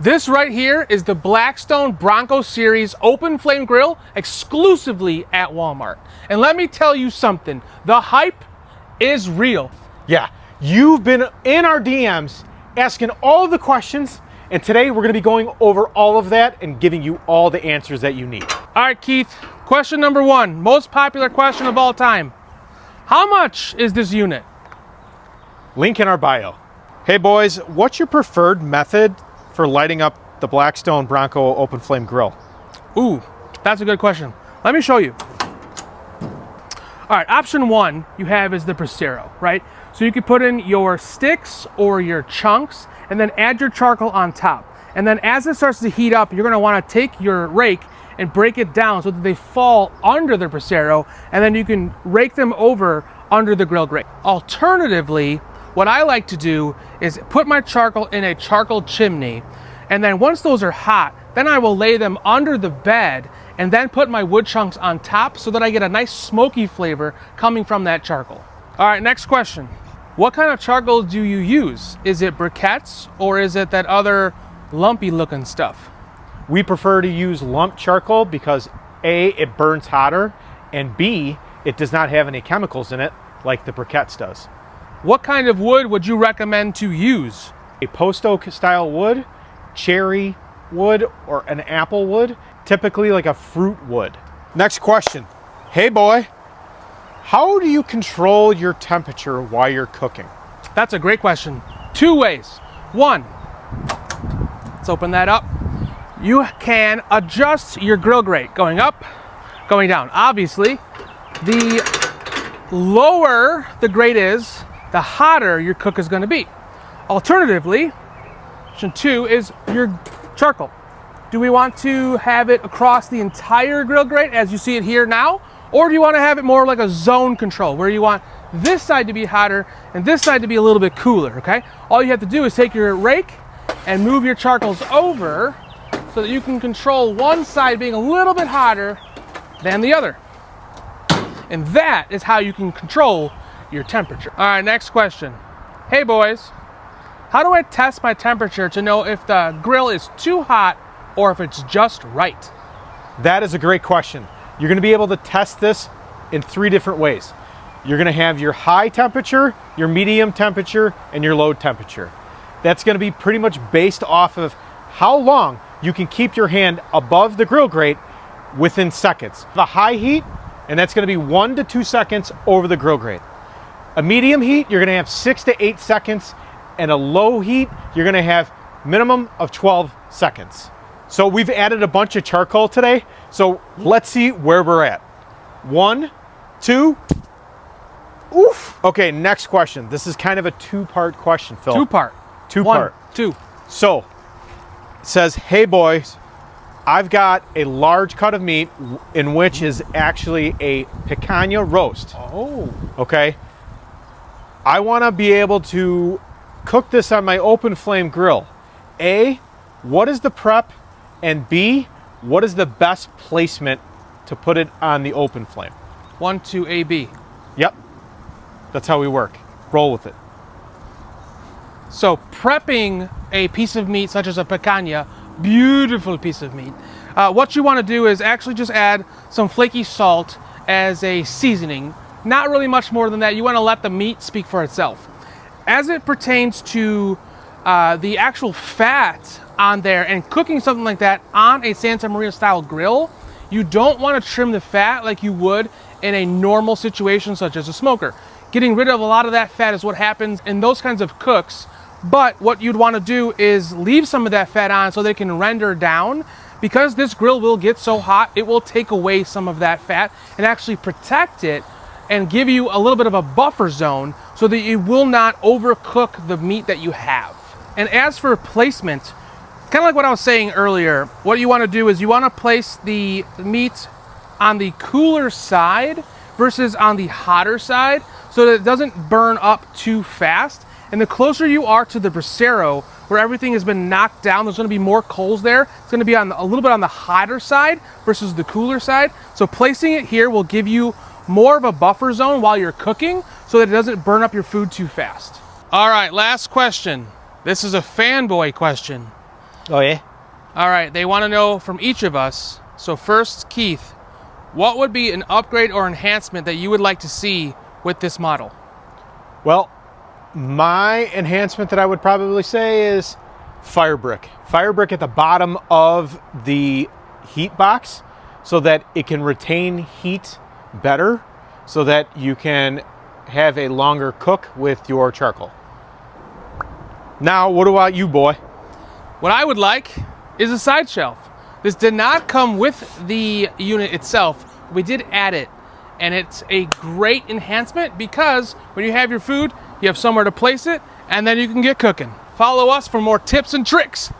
This right here is the Blackstone Bronco Series open flame grill exclusively at Walmart. And let me tell you something, the hype is real. Yeah, you've been in our DMs asking all of the questions, and today we're gonna be going over all of that and giving you all the answers that you need. All right, Keith, question number one, most popular question of all time. How much is this unit? Link in our bio. Hey boys, what's your preferred method for lighting up the Blackstone Bronco open flame grill? Ooh, that's a good question. Let me show you. All right, option one you have is the Bracero, right? So you could put in your sticks or your chunks and then add your charcoal on top. And then as it starts to heat up, you're gonna wanna take your rake and break it down so that they fall under the Bracero, and then you can rake them over under the grill grate. Alternatively, what I like to do is put my charcoal in a charcoal chimney, and then once those are hot, then I will lay them under the bed and then put my wood chunks on top so that I get a nice smoky flavor coming from that charcoal. All right, next question. What kind of charcoal do you use? Is it briquettes or is it that other lumpy looking stuff? We prefer to use lump charcoal because A, it burns hotter, and B, it does not have any chemicals in it like the briquettes does. What kind of wood would you recommend to use? A post oak style wood, cherry wood, or an apple wood, typically like a fruit wood. Next question. Hey boy, how do you control your temperature while you're cooking? That's a great question. Two ways. One, let's open that up. You can adjust your grill grate going up, going down. Obviously, the lower the grate is, the hotter your cook is going to be. Alternatively, option two is your charcoal. Do we want to have it across the entire grill grate as you see it here now? Or do you want to have it more like a zone control where you want this side to be hotter and this side to be a little bit cooler, okay? All you have to do is take your rake and move your charcoals over so that you can control one side being a little bit hotter than the other. And that is how you can control your temperature. All right, next question. Hey boys, how do I test my temperature to know if the grill is too hot or if it's just right? That is a great question. You're gonna be able to test this in three different ways. You're gonna have your high temperature, your medium temperature, and your low temperature. That's gonna be pretty much based off of how long you can keep your hand above the grill grate within seconds. The high heat, and that's gonna be 1 to 2 seconds over the grill grate. A medium heat, you're gonna have 6 to 8 seconds, and a low heat, you're gonna have minimum of 12 seconds. So we've added a bunch of charcoal today, so let's see where we're at. 1, 2, oof. Okay, next question. This is kind of a two-part question, Phil. Two-part. Two-part. 1, 2. So, it says, hey boys, I've got a large cut of meat in which is actually a picanha roast. Oh. Okay? I wanna be able to cook this on my open flame grill. A, what is the prep? And B, what is the best placement to put it on the open flame? 1, 2, AB. Yep, that's how we work. Roll with it. So prepping a piece of meat such as a picanha, beautiful piece of meat, what you want to do is actually just add some flaky salt as a seasoning. Not really much more than that. You want to let the meat speak for itself. As it pertains to the actual fat on there and cooking something like that on a Santa Maria style grill, you don't want to trim the fat like you would in a normal situation such as a smoker. Getting rid of a lot of that fat is what happens in those kinds of cooks, but what you'd want to do is leave some of that fat on so they can render down. Because this grill will get so hot, it will take away some of that fat and actually protect it and give you a little bit of a buffer zone so that you will not overcook the meat that you have. And as for placement, kind of like what I was saying earlier, what you want to do is you want to place the meat on the cooler side versus on the hotter side so that it doesn't burn up too fast. And the closer you are to the Bracero, where everything has been knocked down, there's going to be more coals there. It's going to be on a little bit on the hotter side versus the cooler side. So placing it here will give you more of a buffer zone while you're cooking so that it doesn't burn up your food too fast. All right, last question. This is a fanboy question. Oh yeah? All right, they want to know from each of us. So first, Keith, what would be an upgrade or enhancement that you would like to see with this model? Well, my enhancement that I would probably say is fire brick. Fire brick at the bottom of the heat box so that it can retain heat better so that you can have a longer cook with your charcoal. Now, what about you, boy? What I would like is a side shelf. This did not come with the unit itself. We did add it, and it's a great enhancement because when you have your food, you have somewhere to place it, and then you can get cooking. Follow us for more tips and tricks.